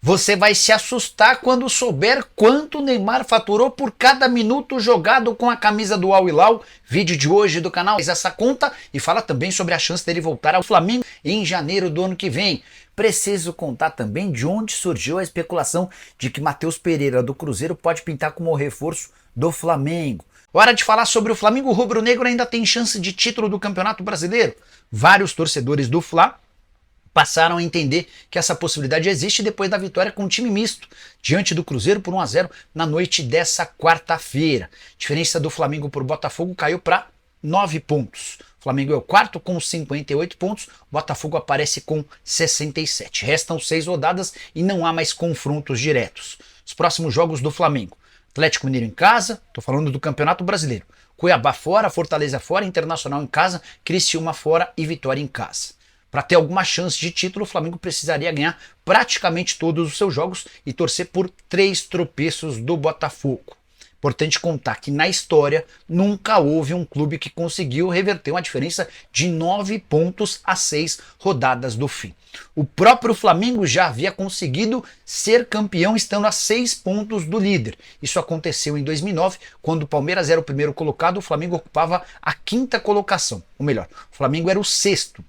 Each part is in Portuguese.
Você vai se assustar quando souber quanto o Neymar faturou por cada minuto jogado com a camisa do Al Hilal. Vídeo de hoje do canal faz essa conta e fala também sobre a chance dele voltar ao Flamengo em janeiro do ano que vem. Preciso contar também de onde surgiu a especulação de que Matheus Pereira do Cruzeiro pode pintar como reforço do Flamengo. Hora de falar sobre o Flamengo. O rubro-negro ainda tem chance de título do Campeonato Brasileiro. Vários torcedores do Fla passaram a entender que essa possibilidade existe depois da vitória com o time misto, diante do Cruzeiro por 1-0 na noite dessa quarta-feira. A diferença do Flamengo por Botafogo caiu para 9 pontos. O Flamengo é o quarto com 58 pontos, o Botafogo aparece com 67. Restam 6 rodadas e não há mais confrontos diretos. Os próximos jogos do Flamengo: Atlético Mineiro em casa, estou falando do Campeonato Brasileiro, Cuiabá fora, Fortaleza fora, Internacional em casa, Criciúma fora e Vitória em casa. Para ter alguma chance de título, o Flamengo precisaria ganhar praticamente todos os seus jogos e torcer por 3 tropeços do Botafogo. Importante contar que na história nunca houve um clube que conseguiu reverter uma diferença de 9 pontos a 6 rodadas do fim. O próprio Flamengo já havia conseguido ser campeão estando a 6 pontos do líder. Isso aconteceu em 2009, quando o Palmeiras era o primeiro colocado, o Flamengo ocupava a 5ª colocação. Ou melhor, o Flamengo era o 6º.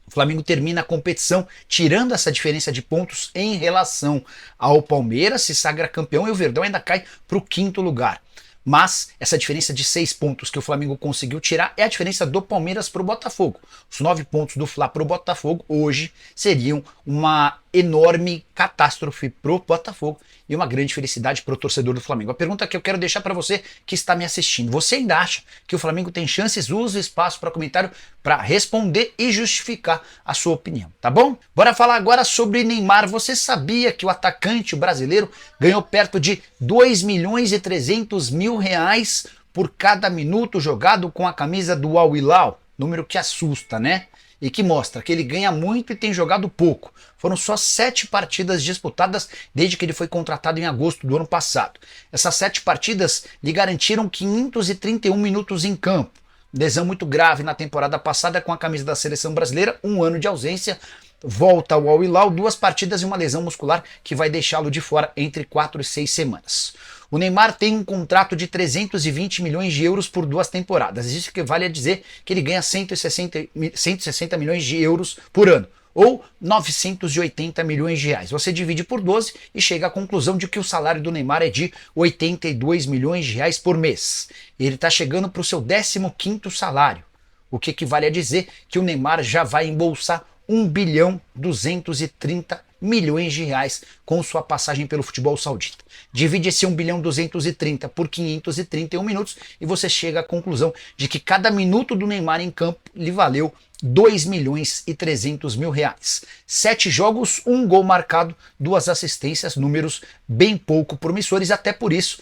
O Flamengo termina a competição tirando essa diferença de pontos em relação ao Palmeiras, se sagra campeão e o Verdão ainda cai para o 5º lugar. Mas essa diferença de 6 pontos que o Flamengo conseguiu tirar é a diferença do Palmeiras para o Botafogo. Os 9 pontos do Fla para o Botafogo hoje seriam uma enorme catástrofe para o Botafogo e uma grande felicidade para o torcedor do Flamengo. A pergunta que eu quero deixar para você que está me assistindo: você ainda acha que o Flamengo tem chances? Use o espaço para comentário para responder e justificar a sua opinião, tá bom? Bora falar agora sobre Neymar. Você sabia que o atacante brasileiro ganhou perto de 2.300.000 reais por cada minuto jogado com a camisa do Al Hilal? Número que assusta, né? E que mostra que ele ganha muito e tem jogado pouco. Foram só 7 partidas disputadas desde que ele foi contratado em agosto do ano passado. Essas 7 partidas lhe garantiram 531 minutos em campo. Lesão muito grave na temporada passada com a camisa da seleção brasileira, 1 ano de ausência, volta ao Al Hilal, 2 partidas e uma lesão muscular que vai deixá-lo de fora entre 4 e 6 semanas. O Neymar tem um contrato de 320 milhões de euros por 2 temporadas. Isso que vale a dizer que ele ganha 160 milhões de euros por ano, ou 980 milhões de reais. Você divide por 12 e chega à conclusão de que o salário do Neymar é de 82 milhões de reais por mês. Ele está chegando para o seu 15º salário, o que equivale a dizer que o Neymar já vai embolsar 1.230 milhões de reais com sua passagem pelo futebol saudita. Divide esse 1.230 por 531 minutos e você chega à conclusão de que cada minuto do Neymar em campo lhe valeu 2.300.000 reais. 7 jogos, 1 gol marcado, 2 assistências, números bem pouco promissores. Até por isso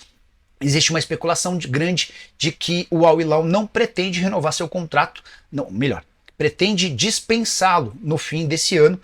existe uma especulação grande de que o Al Hilal não pretende renovar seu contrato, não, melhor, pretende dispensá-lo no fim desse ano,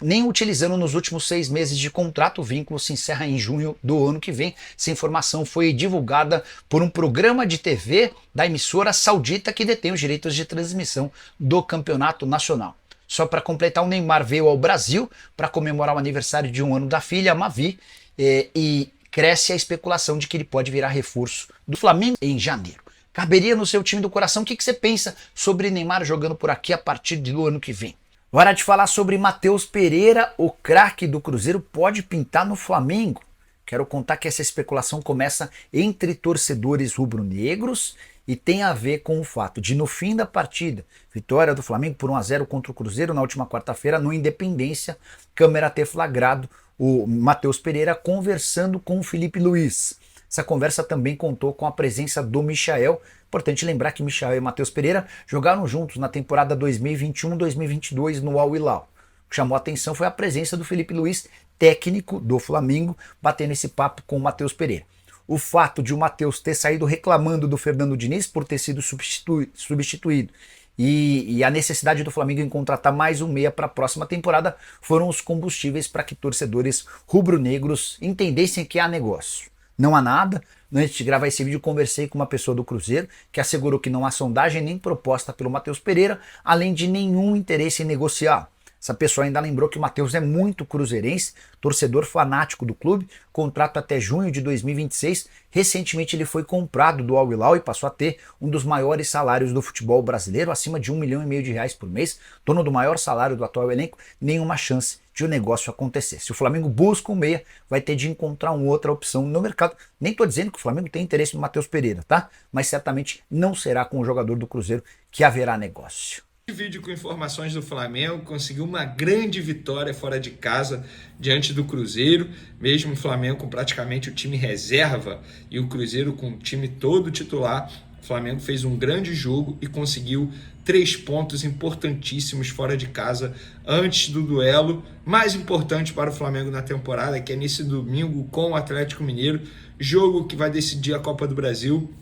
nem utilizando nos últimos 6 meses de contrato. O vínculo se encerra em junho do ano que vem. Essa informação foi divulgada por um programa de TV da emissora saudita que detém os direitos de transmissão do campeonato nacional. Só para completar, o Neymar veio ao Brasil para comemorar o aniversário de 1 ano da filha, a Mavi, e cresce a especulação de que ele pode virar reforço do Flamengo em janeiro. Caberia no seu time do coração? O que você pensa sobre Neymar jogando por aqui a partir do ano que vem? Hora de falar sobre Matheus Pereira. O craque do Cruzeiro pode pintar no Flamengo. Quero contar que essa especulação começa entre torcedores rubro-negros e tem a ver com o fato de, no fim da partida, vitória do Flamengo por 1-0 contra o Cruzeiro na última quarta-feira, no Independência, câmera ter flagrado o Matheus Pereira conversando com o Felipe Luiz. Essa conversa também contou com a presença do Michael. Importante lembrar que Michael e Matheus Pereira jogaram juntos na temporada 2021-2022 no Al Hilal. O que chamou a atenção foi a presença do Felipe Luiz, técnico do Flamengo, batendo esse papo com o Matheus Pereira. O fato de o Matheus ter saído reclamando do Fernando Diniz por ter sido substituído e a necessidade do Flamengo em contratar mais um meia para a próxima temporada foram os combustíveis para que torcedores rubro-negros entendessem que há negócio. Não há nada. Antes de gravar esse vídeo, conversei com uma pessoa do Cruzeiro que assegurou que não há sondagem nem proposta pelo Matheus Pereira, além de nenhum interesse em negociar. Essa pessoa ainda lembrou que o Matheus é muito cruzeirense, torcedor fanático do clube, contrato até junho de 2026. Recentemente ele foi comprado do Al Hilal e passou a ter um dos maiores salários do futebol brasileiro, acima de R$1,5 milhão por mês, dono do maior salário do atual elenco, nenhuma chance de o negócio acontecer. Se o Flamengo busca um meia, vai ter de encontrar uma outra opção no mercado. Nem estou dizendo que o Flamengo tem interesse no Matheus Pereira, tá? Mas certamente não será com o jogador do Cruzeiro que haverá negócio. Vídeo com informações do Flamengo, conseguiu uma grande vitória fora de casa diante do Cruzeiro, mesmo o Flamengo com praticamente o time reserva e o Cruzeiro com o time todo titular. O Flamengo fez um grande jogo e conseguiu 3 pontos importantíssimos fora de casa antes do duelo mais importante para o Flamengo na temporada, que é nesse domingo com o Atlético Mineiro, jogo que vai decidir a Copa do Brasil.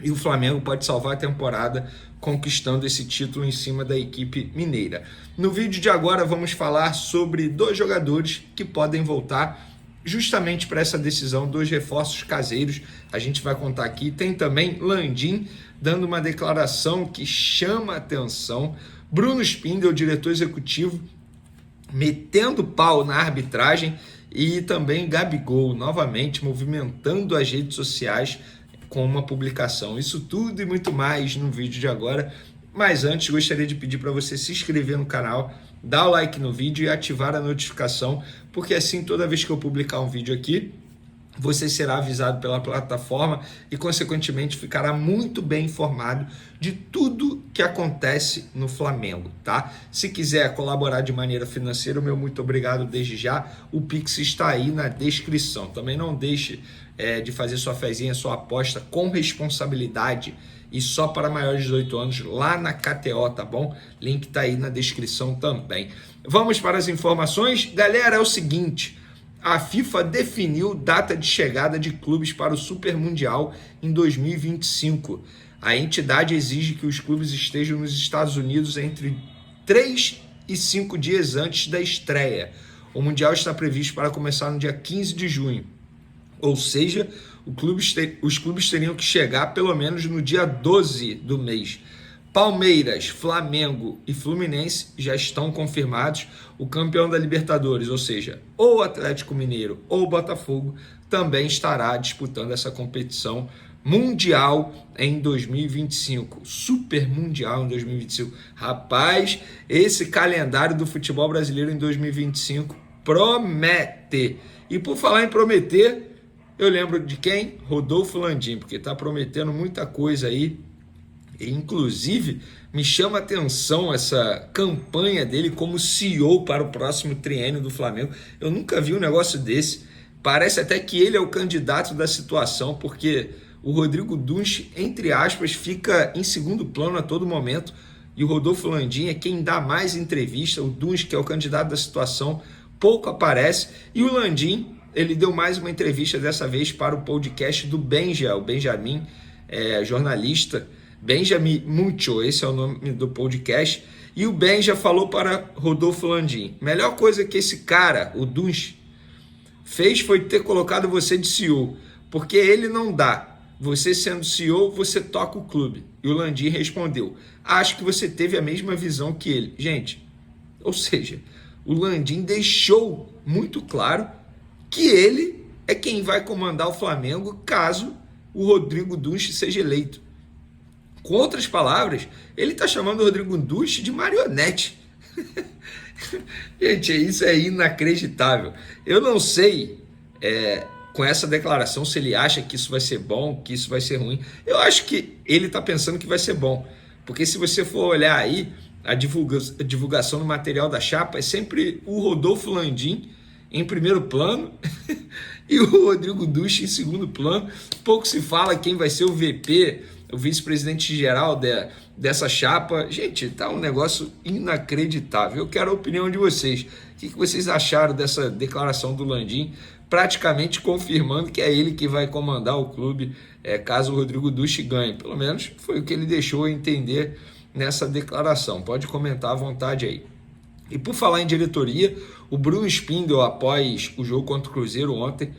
E o Flamengo pode salvar a temporada conquistando esse título em cima da equipe mineira. No vídeo de agora vamos falar sobre 2 jogadores que podem voltar justamente para essa decisão, 2 reforços caseiros. A gente vai contar aqui. Tem também Landim dando uma declaração que chama a atenção. Bruno Spindel, diretor executivo, metendo pau na arbitragem. E também Gabigol, novamente, movimentando as redes sociais com uma publicação. Isso tudo e muito mais no vídeo de agora. Mas antes, gostaria de pedir para você se inscrever no canal, dar o like no vídeo e ativar a notificação, porque assim, toda vez que eu publicar um vídeo aqui, você será avisado pela plataforma e, consequentemente, ficará muito bem informado de tudo que acontece no Flamengo, tá? Se quiser colaborar de maneira financeira, o meu muito obrigado desde já. O Pix está aí na descrição. Também não deixe de fazer sua fezinha, sua aposta com responsabilidade e só para maiores de 18 anos lá na KTO, tá bom? Link tá aí na descrição também. Vamos para as informações. Galera, é o seguinte... A FIFA definiu data de chegada de clubes para o Super Mundial em 2025. A entidade exige que os clubes estejam nos Estados Unidos entre 3 e 5 dias antes da estreia. O Mundial está previsto para começar no dia 15 de junho. Ou seja, os clubes teriam que chegar pelo menos no dia 12 do mês. Palmeiras, Flamengo e Fluminense já estão confirmados. O campeão da Libertadores, ou seja, ou Atlético Mineiro ou Botafogo, também estará disputando essa competição mundial em 2025. Super Mundial em 2025. Rapaz, esse calendário do futebol brasileiro em 2025 promete. E por falar em prometer, eu lembro de quem? Rodolfo Landim, porque está prometendo muita coisa aí. E, inclusive, me chama a atenção essa campanha dele como CEO para o próximo triênio do Flamengo. Eu nunca vi um negócio desse. Parece até que ele é o candidato da situação, porque o Rodrigo Dunst, entre aspas, fica em segundo plano a todo momento. E o Rodolfo Landim é quem dá mais entrevista. O Dunst, que é o candidato da situação, pouco aparece. E o Landim, ele deu mais uma entrevista dessa vez para o podcast do Benja, o Benjamin, jornalista. Benjamin Mucho, esse é o nome do podcast, e o Benja falou para Rodolfo Landim: melhor coisa que esse cara, o Dunst, fez foi ter colocado você de CEO, porque ele não dá. Você sendo CEO, você toca o clube. E o Landim respondeu: acho que você teve a mesma visão que ele. Gente, ou seja, o Landim deixou muito claro que ele é quem vai comandar o Flamengo caso o Rodrigo Dunst seja eleito. Com outras palavras, ele está chamando o Rodrigo Dunst de marionete. Gente, isso é inacreditável. Eu não sei, com essa declaração, se ele acha que isso vai ser bom, que isso vai ser ruim. Eu acho que ele está pensando que vai ser bom. Porque se você for olhar aí, a divulgação do material da chapa é sempre o Rodolfo Landim em primeiro plano e o Rodrigo Dunst em segundo plano. Pouco se fala quem vai ser o VP, o vice-presidente geral dessa chapa. Gente, tá um negócio inacreditável. Eu quero a opinião de vocês. O que vocês acharam dessa declaração do Landim, praticamente confirmando que é ele que vai comandar o clube caso o Rodrigo Dunst ganhe? Pelo menos foi o que ele deixou entender nessa declaração. Pode comentar à vontade aí. E por falar em diretoria, o Bruno Spindel, após o jogo contra o Cruzeiro ontem,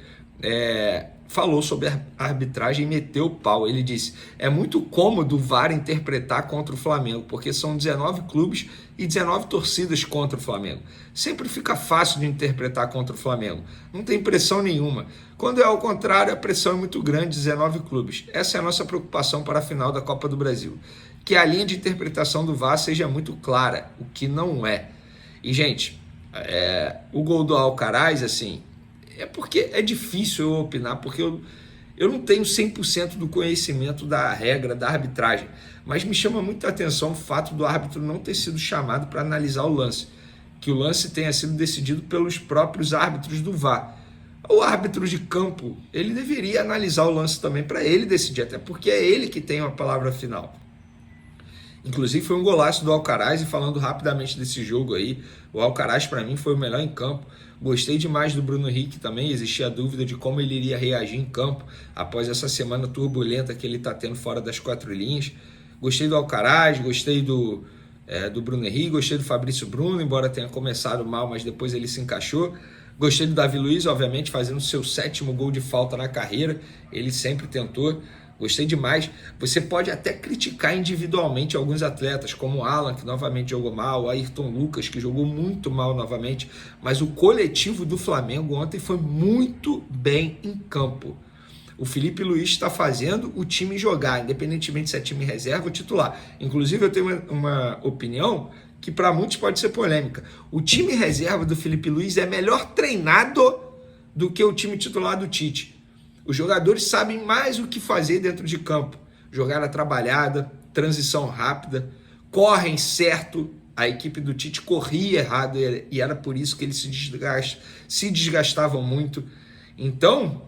falou sobre a arbitragem e meteu o pau. Ele disse: é muito cômodo o VAR interpretar contra o Flamengo, porque são 19 clubes e 19 torcidas contra o Flamengo. Sempre fica fácil de interpretar contra o Flamengo. Não tem pressão nenhuma. Quando é ao contrário, a pressão é muito grande, 19 clubes. Essa é a nossa preocupação para a final da Copa do Brasil. Que a linha de interpretação do VAR seja muito clara, o que não é. E, gente, o gol do Alcaraz, assim, é porque é difícil eu opinar, porque eu não tenho 100% do conhecimento da regra, da arbitragem, mas me chama muita atenção o fato do árbitro não ter sido chamado para analisar o lance, que o lance tenha sido decidido pelos próprios árbitros do VAR. O árbitro de campo, ele deveria analisar o lance também para ele decidir, até porque é ele que tem a palavra final. Inclusive foi um golaço do Alcaraz, e falando rapidamente desse jogo aí, o Alcaraz para mim foi o melhor em campo. Gostei demais do Bruno Henrique também, existia a dúvida de como ele iria reagir em campo após essa semana turbulenta que ele está tendo fora das 4 linhas. Gostei do Alcaraz, gostei do Bruno Henrique, gostei do Fabrício Bruno, embora tenha começado mal, mas depois ele se encaixou. Gostei do Davi Luiz, obviamente, fazendo seu 7º gol de falta na carreira, ele sempre tentou. Gostei demais. Você pode até criticar individualmente alguns atletas, como o Alan, que novamente jogou mal, o Ayrton Lucas, que jogou muito mal novamente, mas o coletivo do Flamengo ontem foi muito bem em campo. O Felipe Luiz está fazendo o time jogar, independentemente se é time reserva ou titular. Inclusive, eu tenho uma opinião que para muitos pode ser polêmica. O time reserva do Felipe Luiz é melhor treinado do que o time titular do Tite. Os jogadores sabem mais o que fazer dentro de campo. Jogada trabalhada, transição rápida, correm certo. A equipe do Tite corria errado e era por isso que eles se desgastavam muito. Então,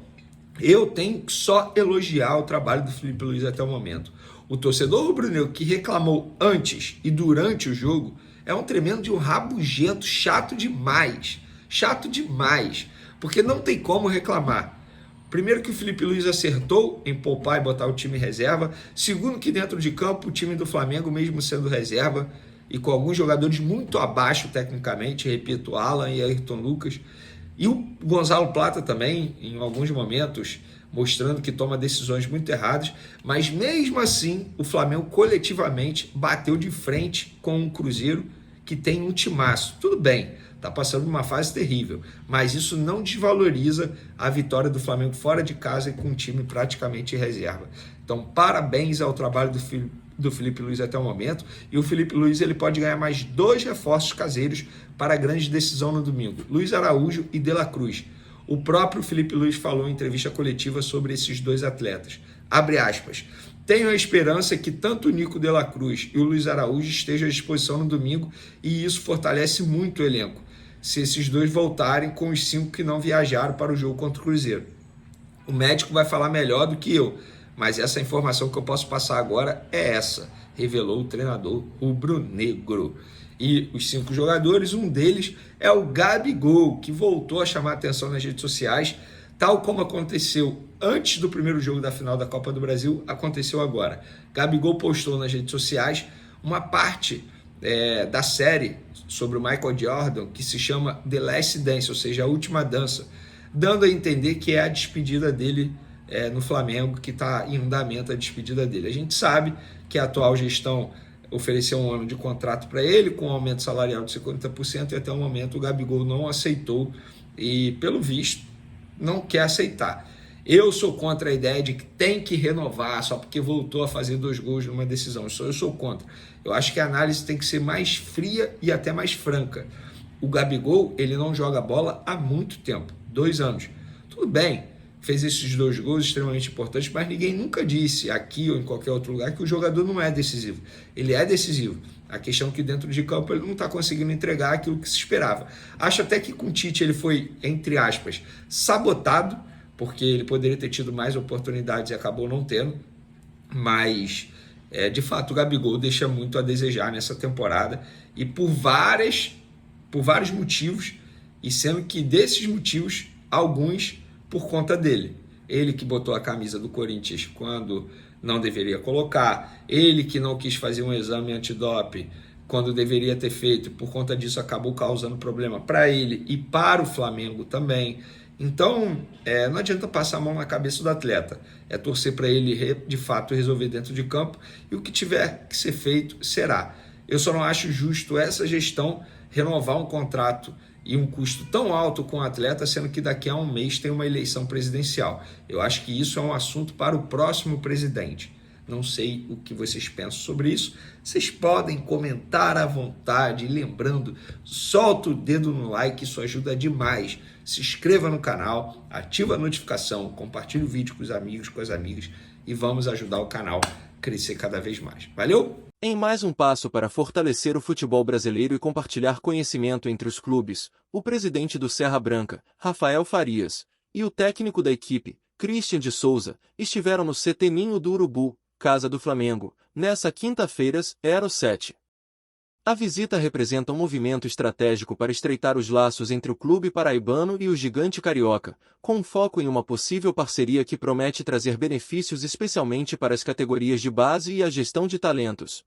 eu tenho que só elogiar o trabalho do Felipe Luiz até o momento. O torcedor rubro-negro que reclamou antes e durante o jogo é um tremendo de um rabugento, chato demais. Chato demais. Porque não tem como reclamar. Primeiro, que o Felipe Luiz acertou em poupar e botar o time reserva. Segundo, que dentro de campo o time do Flamengo, mesmo sendo reserva e com alguns jogadores muito abaixo tecnicamente, repito, Alan e Ayrton Lucas, e o Gonzalo Plata também, em alguns momentos, mostrando que toma decisões muito erradas, mas mesmo assim o Flamengo coletivamente bateu de frente com o Cruzeiro, que tem um timaço. Tudo bem, está passando por uma fase terrível, mas isso não desvaloriza a vitória do Flamengo fora de casa e com um time praticamente reserva. Então, parabéns ao trabalho do Felipe Luiz até o momento, e o Felipe Luiz ele pode ganhar mais 2 reforços caseiros para a grande decisão no domingo, Luiz Araújo e De La Cruz. O próprio Felipe Luiz falou em entrevista coletiva sobre esses 2 atletas. Abre aspas. Tenho a esperança que tanto o Nico De La Cruz e o Luiz Araújo estejam à disposição no domingo, e isso fortalece muito o elenco, se esses 2 voltarem com os 5 que não viajaram para o jogo contra o Cruzeiro. O médico vai falar melhor do que eu, mas essa informação que eu posso passar agora é essa, revelou o treinador rubro-negro. E os 5 jogadores, um deles é o Gabigol, que voltou a chamar a atenção nas redes sociais, tal como aconteceu antes do primeiro jogo da final da Copa do Brasil, aconteceu agora. Gabigol postou nas redes sociais uma parte da série sobre o Michael Jordan, que se chama The Last Dance, ou seja, a última dança, dando a entender que é a despedida dele no Flamengo, que está em andamento a despedida dele. A gente sabe que a atual gestão ofereceu um ano de contrato para ele, com um aumento salarial de 50%, e até o momento o Gabigol não aceitou e, pelo visto, não quer aceitar. Eu sou contra a ideia de que tem que renovar só porque voltou a fazer 2 gols numa decisão. Eu sou contra. Eu acho que a análise tem que ser mais fria e até mais franca. O Gabigol, ele não joga bola há muito tempo, 2 anos. Tudo bem, fez esses 2 gols extremamente importantes, mas ninguém nunca disse aqui ou em qualquer outro lugar que o jogador não é decisivo. Ele é decisivo. A questão é que dentro de campo ele não está conseguindo entregar aquilo que se esperava. Acho até que com o Tite ele foi, entre aspas, sabotado, porque ele poderia ter tido mais oportunidades e acabou não tendo, mas de fato o Gabigol deixa muito a desejar nessa temporada, e por vários motivos, e sendo que desses motivos, alguns por conta dele. Ele que botou a camisa do Corinthians quando não deveria colocar, ele que não quis fazer um exame antidoping quando deveria ter feito, por conta disso acabou causando problema para ele e para o Flamengo também. Então, não adianta passar a mão na cabeça do atleta, é torcer para ele de fato resolver dentro de campo e o que tiver que ser feito será. Eu só não acho justo essa gestão renovar um contrato e um custo tão alto com o atleta, sendo que daqui a um mês tem uma eleição presidencial. Eu acho que isso é um assunto para o próximo presidente. Não sei o que vocês pensam sobre isso. Vocês podem comentar à vontade. Lembrando, solta o dedo no like, isso ajuda demais. Se inscreva no canal, ativa a notificação, compartilhe o vídeo com os amigos, com as amigas e vamos ajudar o canal a crescer cada vez mais. Valeu? Em mais um passo para fortalecer o futebol brasileiro e compartilhar conhecimento entre os clubes, o presidente do Serra Branca, Rafael Farias, e o técnico da equipe, Christian de Souza, estiveram no CT Ninho do Urubu, Casa do Flamengo, nessa quinta-feira, 07. A visita representa um movimento estratégico para estreitar os laços entre o clube paraibano e o gigante carioca, com foco em uma possível parceria que promete trazer benefícios especialmente para as categorias de base e a gestão de talentos.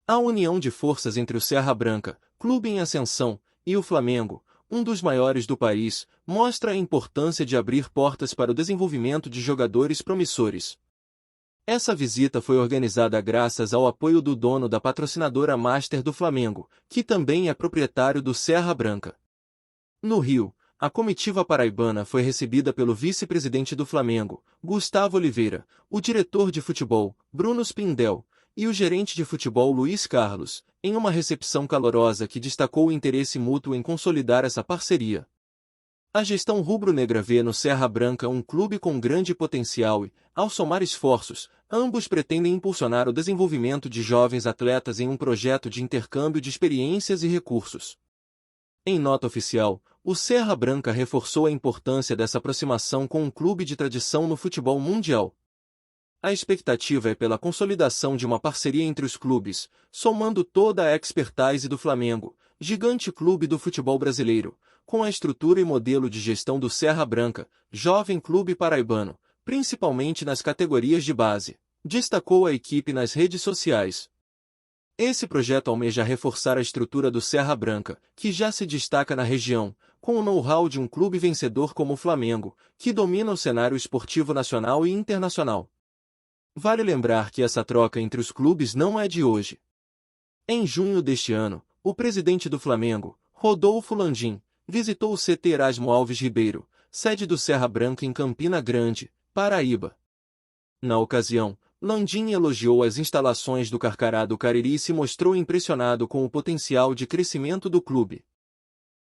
A união de forças entre o Serra Branca, clube em ascensão, e o Flamengo, um dos maiores do país, mostra a importância de abrir portas para o desenvolvimento de jogadores promissores. Essa visita foi organizada graças ao apoio do dono da patrocinadora Master do Flamengo, que também é proprietário do Serra Branca. No Rio, a comitiva paraibana foi recebida pelo vice-presidente do Flamengo, Gustavo Oliveira, o diretor de futebol, Bruno Spindel, e o gerente de futebol Luiz Carlos, em uma recepção calorosa que destacou o interesse mútuo em consolidar essa parceria. A gestão rubro-negra vê no Serra Branca um clube com grande potencial e, ao somar esforços, ambos pretendem impulsionar o desenvolvimento de jovens atletas em um projeto de intercâmbio de experiências e recursos. Em nota oficial, o Serra Branca reforçou a importância dessa aproximação com um clube de tradição no futebol mundial. A expectativa é pela consolidação de uma parceria entre os clubes, somando toda a expertise do Flamengo, gigante clube do futebol brasileiro, com a estrutura e modelo de gestão do Serra Branca, jovem clube paraibano, principalmente nas categorias de base, destacou a equipe nas redes sociais. Esse projeto almeja reforçar a estrutura do Serra Branca, que já se destaca na região, com o know-how de um clube vencedor como o Flamengo, que domina o cenário esportivo nacional e internacional. Vale lembrar que essa troca entre os clubes não é de hoje. Em junho deste ano, o presidente do Flamengo, Rodolfo Landim, visitou o CT Erasmo Alves Ribeiro, sede do Serra Branca em Campina Grande, Paraíba. Na ocasião, Landim elogiou as instalações do Carcará do Cariri e se mostrou impressionado com o potencial de crescimento do clube.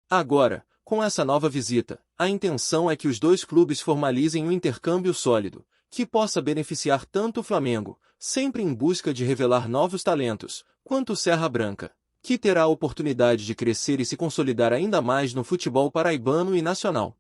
Agora, com essa nova visita, a intenção é que os dois clubes formalizem um intercâmbio sólido, que possa beneficiar tanto o Flamengo, sempre em busca de revelar novos talentos, quanto o Serra Branca, que terá a oportunidade de crescer e se consolidar ainda mais no futebol paraibano e nacional.